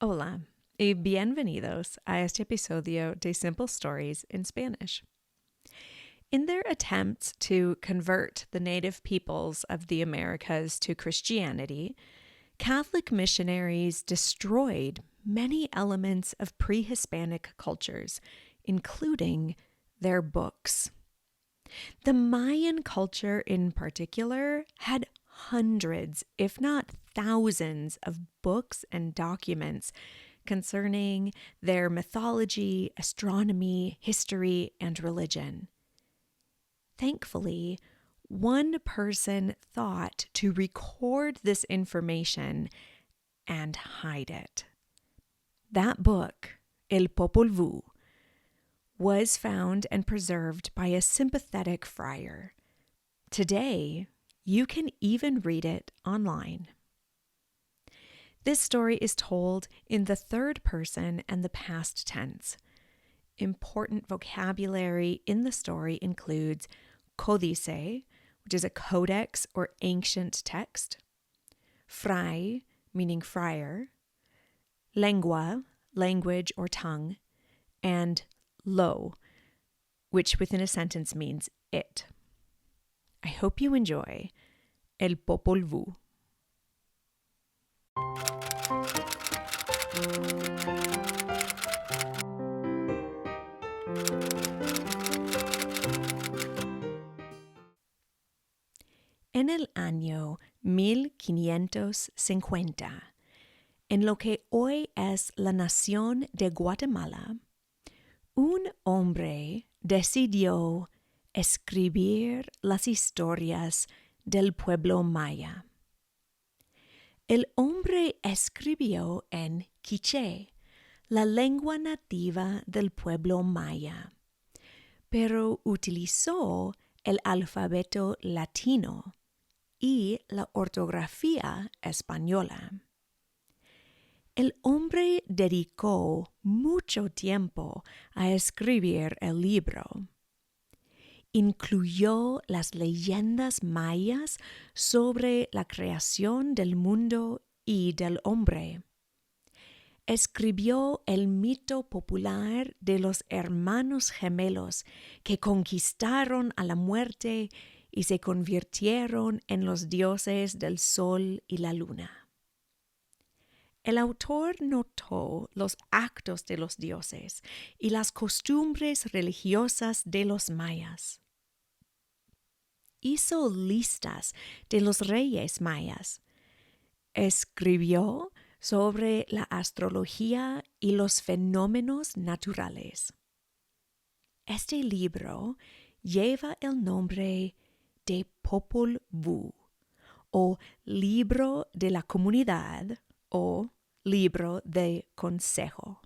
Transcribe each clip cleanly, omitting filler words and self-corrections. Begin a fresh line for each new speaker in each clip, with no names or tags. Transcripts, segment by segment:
Hola y bienvenidos a este episodio de Simple Stories in Spanish. In their attempts to convert the native peoples of the Americas to Christianity, Catholic missionaries destroyed many elements of pre-Hispanic cultures, including their books. The Mayan culture in particular had hundreds, if not thousands, of books and documents concerning their mythology, astronomy, history, and religion. Thankfully, one person thought to record this information and hide it. That book, El Popol Vuh, was found and preserved by a sympathetic friar. Today, you can even read it online. This story is told in the third person and the past tense. Important vocabulary in the story includes códice, which is a codex or ancient text, fray, meaning friar, lengua, language or tongue, and lo, which within a sentence means it. I hope you enjoy El Popol Vuh. En el año 1550, en lo que hoy es la nación de Guatemala, un hombre decidió escribir las historias del pueblo maya. El hombre escribió en quiché, la lengua nativa del pueblo maya, pero utilizó el alfabeto latino y la ortografía española. El hombre dedicó mucho tiempo a escribir el libro. Incluyó las leyendas mayas sobre la creación del mundo y del hombre. Escribió el mito popular de los hermanos gemelos que conquistaron a la muerte y se convirtieron en los dioses del sol y la luna. El autor notó los actos de los dioses y las costumbres religiosas de los mayas. Hizo listas de los reyes mayas. Escribió sobre la astrología y los fenómenos naturales. Este libro lleva el nombre de Popol Vuh, o libro de la comunidad, o libro de consejo.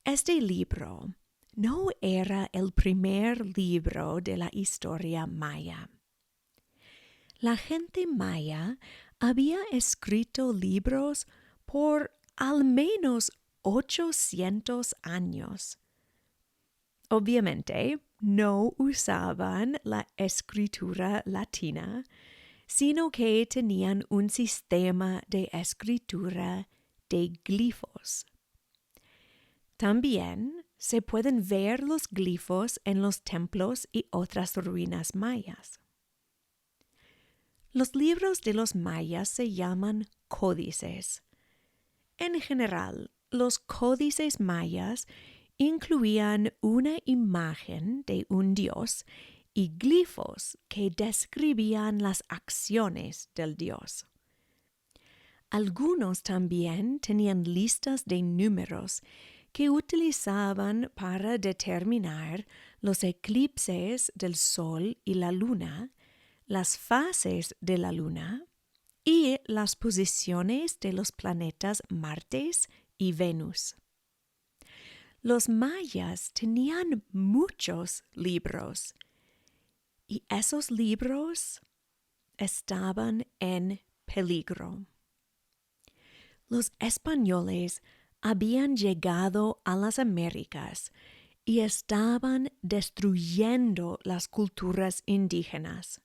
Este libro no era el primer libro de la historia maya. La gente maya había escrito libros por al menos 800 años. Obviamente, no usaban la escritura latina, sino que tenían un sistema de escritura de glifos. También se pueden ver los glifos en los templos y otras ruinas mayas. Los libros de los mayas se llaman códices. En general, los códices mayas incluían una imagen de un dios y glifos que describían las acciones del dios. Algunos también tenían listas de números que utilizaban para determinar los eclipses del sol y la luna, las fases de la luna y las posiciones de los planetas Marte y Venus. Los mayas tenían muchos libros y esos libros estaban en peligro. Los españoles habían llegado a las Américas y estaban destruyendo las culturas indígenas.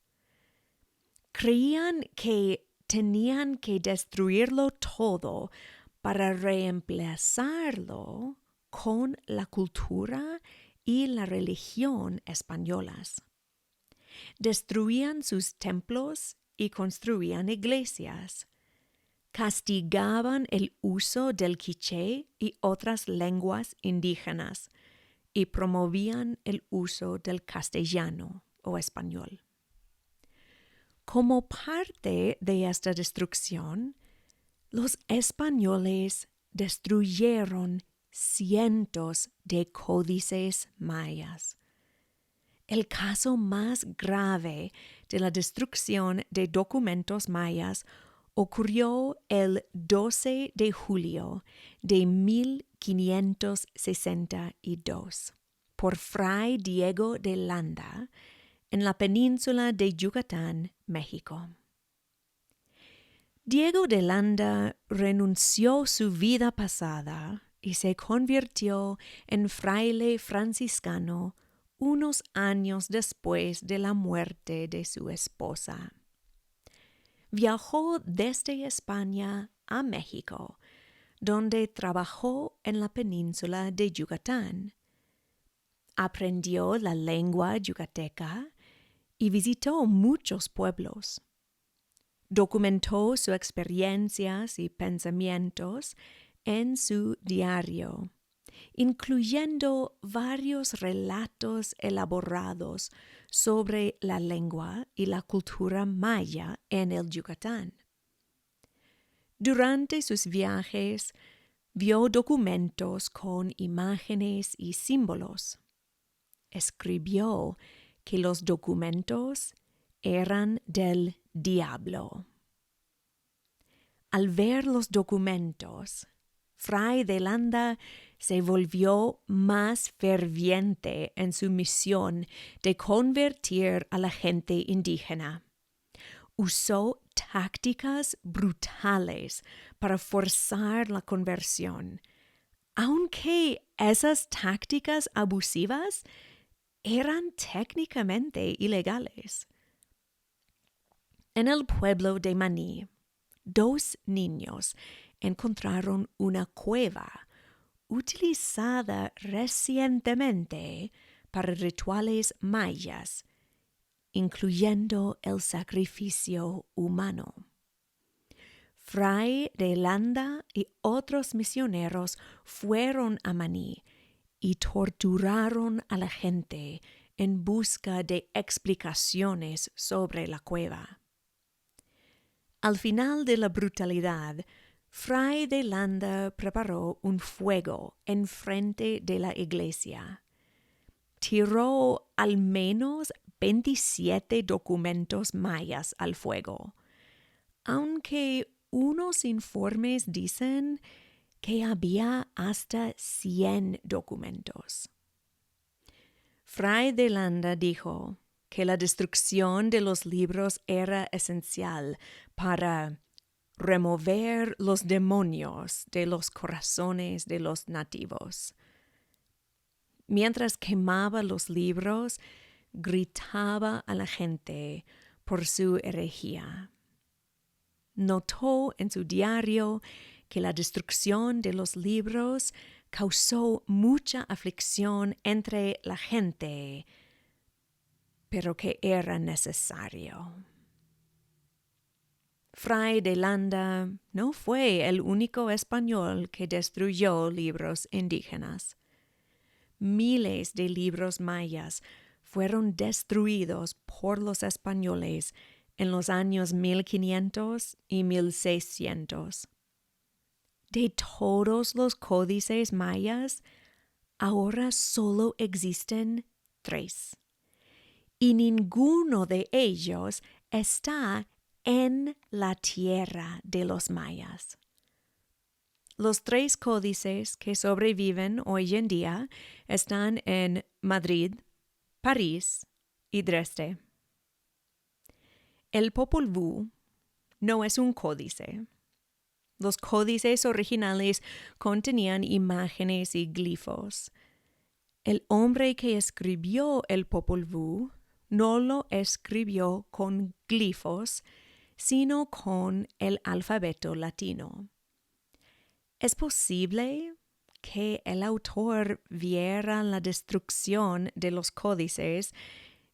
Creían que tenían que destruirlo todo para reemplazarlo con la cultura y la religión españolas. Destruían sus templos y construían iglesias. Castigaban el uso del quiché y otras lenguas indígenas y promovían el uso del castellano o español. Como parte de esta destrucción, los españoles destruyeron cientos de códices mayas. El caso más grave de la destrucción de documentos mayas ocurrió el 12 de julio de 1562 por Fray Diego de Landa en la península de Yucatán, México. Diego de Landa renunció su vida pasada y se convirtió en fraile franciscano unos años después de la muerte de su esposa. Viajó desde España a México, donde trabajó en la península de Yucatán. Aprendió la lengua yucateca y visitó muchos pueblos. Documentó sus experiencias y pensamientos en su diario, incluyendo varios relatos elaborados sobre la lengua y la cultura maya en el Yucatán. Durante sus viajes, vio documentos con imágenes y símbolos. Escribió que los documentos eran del diablo. Al ver los documentos, Fray de Landa se volvió más ferviente en su misión de convertir a la gente indígena. Usó tácticas brutales para forzar la conversión, aunque esas tácticas abusivas eran técnicamente ilegales. En el pueblo de Maní, 2 niños encontraron una cueva utilizada recientemente para rituales mayas, incluyendo el sacrificio humano. Fray de Landa y otros misioneros fueron a Maní y torturaron a la gente en busca de explicaciones sobre la cueva. Al final de la brutalidad, Fray de Landa preparó un fuego en frente de la iglesia. Tiró al menos 27 documentos mayas al fuego, aunque unos informes dicen que había hasta 100 documentos. Fray de Landa dijo que la destrucción de los libros era esencial para remover los demonios de los corazones de los nativos. Mientras quemaba los libros, gritaba a la gente por su herejía. Notó en su diario que la destrucción de los libros causó mucha aflicción entre la gente, pero que era necesario. Fray de Landa no fue el único español que destruyó libros indígenas. Miles de libros mayas fueron destruidos por los españoles en los años 1500 y 1600. De todos los códices mayas, ahora solo existen 3. Y ninguno de ellos está en la tierra de los mayas. Los 3 códices que sobreviven hoy en día están en Madrid, París y Dresde. El Popol Vuh no es un códice. Los códices originales contenían imágenes y glifos. El hombre que escribió el Popol Vuh no lo escribió con glifos, sino con el alfabeto latino. Es posible que el autor viera la destrucción de los códices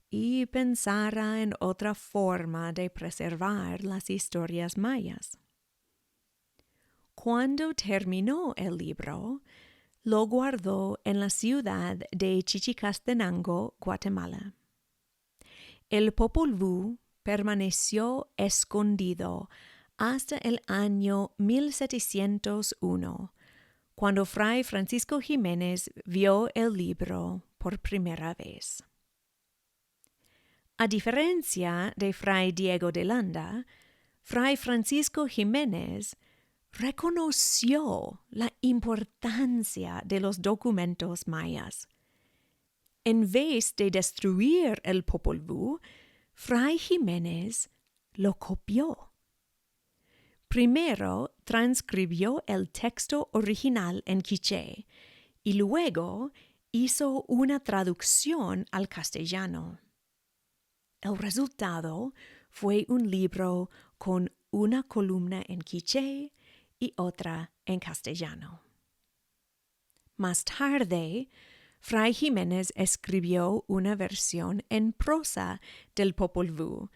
y pensara en otra forma de preservar las historias mayas. Cuando terminó el libro, lo guardó en la ciudad de Chichicastenango, Guatemala. El Popol Vuh permaneció escondido hasta el año 1701, cuando Fray Francisco Jiménez vio el libro por primera vez. A diferencia de Fray Diego de Landa, Fray Francisco Jiménez reconoció la importancia de los documentos mayas. En vez de destruir el Popol Vuh, Fray Jiménez lo copió. Primero transcribió el texto original en quiché y luego hizo una traducción al castellano. El resultado fue un libro con una columna en quiché y otra en castellano. Más tarde, Fray Jiménez escribió una versión en prosa del Popol Vuh,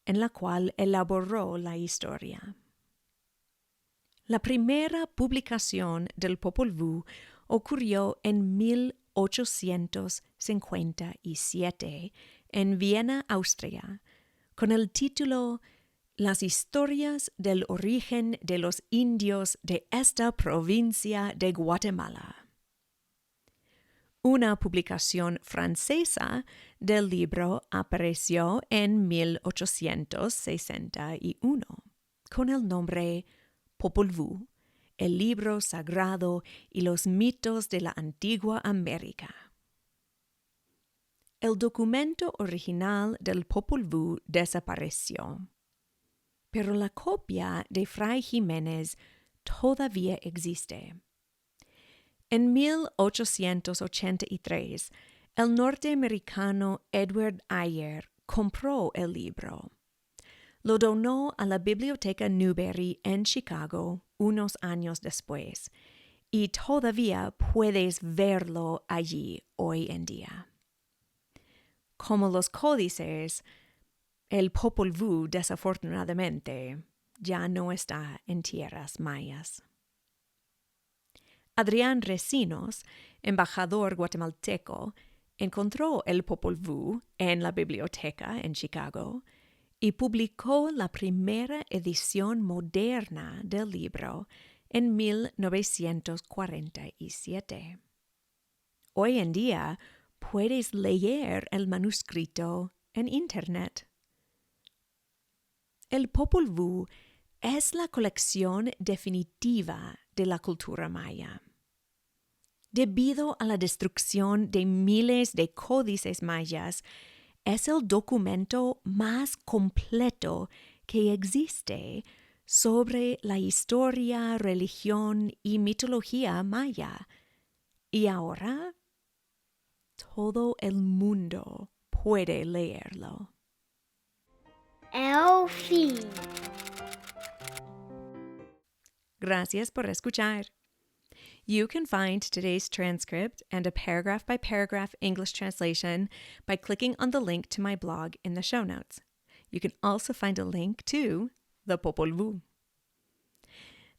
en la cual elaboró la historia. La primera publicación del Popol Vuh ocurrió en 1857 en Viena, Austria, con el título Las historias del origen de los indios de esta provincia de Guatemala. Una publicación francesa del libro apareció en 1861 con el nombre Popol Vuh, el libro sagrado y los mitos de la antigua América. El documento original del Popol Vuh desapareció, pero la copia de Fray Jiménez todavía existe. En 1883, el norteamericano Edward Ayer compró el libro. Lo donó a la Biblioteca Newberry en Chicago unos años después, y todavía puedes verlo allí hoy en día. Como los códices, el Popol Vuh desafortunadamente ya no está en tierras mayas. Adrián Recinos, embajador guatemalteco, encontró el Popol Vuh en la biblioteca en Chicago y publicó la primera edición moderna del libro en 1947. Hoy en día puedes leer el manuscrito en Internet. El Popol Vuh es la colección definitiva de la cultura maya. Debido a la destrucción de miles de códices mayas, es el documento más completo que existe sobre la historia, religión y mitología maya. Y ahora, todo el mundo puede leerlo.
El fin.
Gracias por escuchar. You can find today's transcript and a paragraph-by-paragraph English translation by clicking on the link to my blog in the show notes. You can also find a link to the Popol Vuh.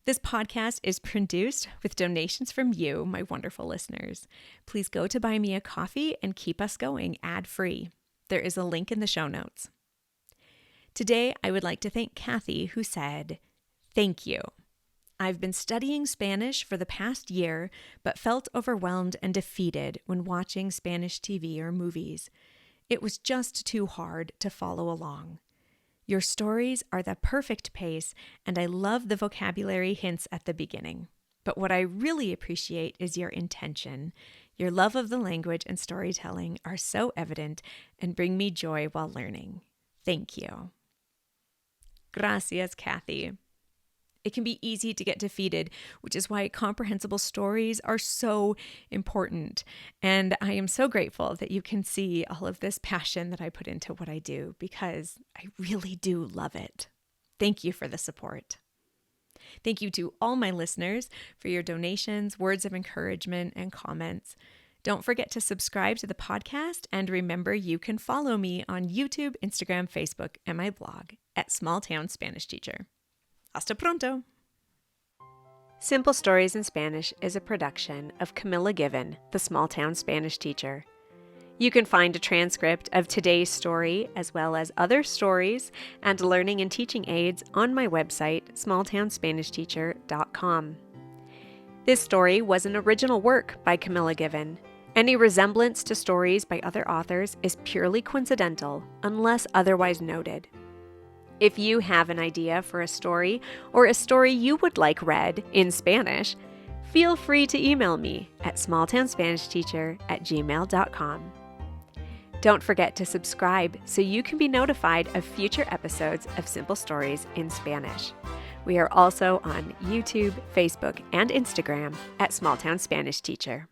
This podcast is produced with donations from you, my wonderful listeners. Please go to Buy Me a Coffee and keep us going ad-free. There is a link in the show notes. Today, I would like to thank Kathy, who said, "Thank you. I've been studying Spanish for the past year, but felt overwhelmed and defeated when watching Spanish TV or movies. It was just too hard to follow along. Your stories are the perfect pace, and I love the vocabulary hints at the beginning. But what I really appreciate is your intention. Your love of the language and storytelling are so evident and bring me joy while learning. Thank you." Gracias, Kathy. It can be easy to get defeated, which is why comprehensible stories are so important. And I am so grateful that you can see all of this passion that I put into what I do, because I really do love it. Thank you for the support. Thank you to all my listeners for your donations, words of encouragement, and comments. Don't forget to subscribe to the podcast, and remember you can follow me on YouTube, Instagram, Facebook, and my blog at Small Town Spanish Teacher. Hasta pronto! Simple Stories in Spanish is a production of Camilla Given, the Small Town Spanish Teacher. You can find a transcript of today's story, as well as other stories and learning and teaching aids on my website, smalltownspanishteacher.com. This story was an original work by Camilla Given. Any resemblance to stories by other authors is purely coincidental, unless otherwise noted. If you have an idea for a story or a story you would like read in Spanish, feel free to email me at smalltownspanishteacher@gmail.com. Don't forget to subscribe so you can be notified of future episodes of Simple Stories in Spanish. We are also on YouTube, Facebook, and Instagram at Small Town Spanish Teacher.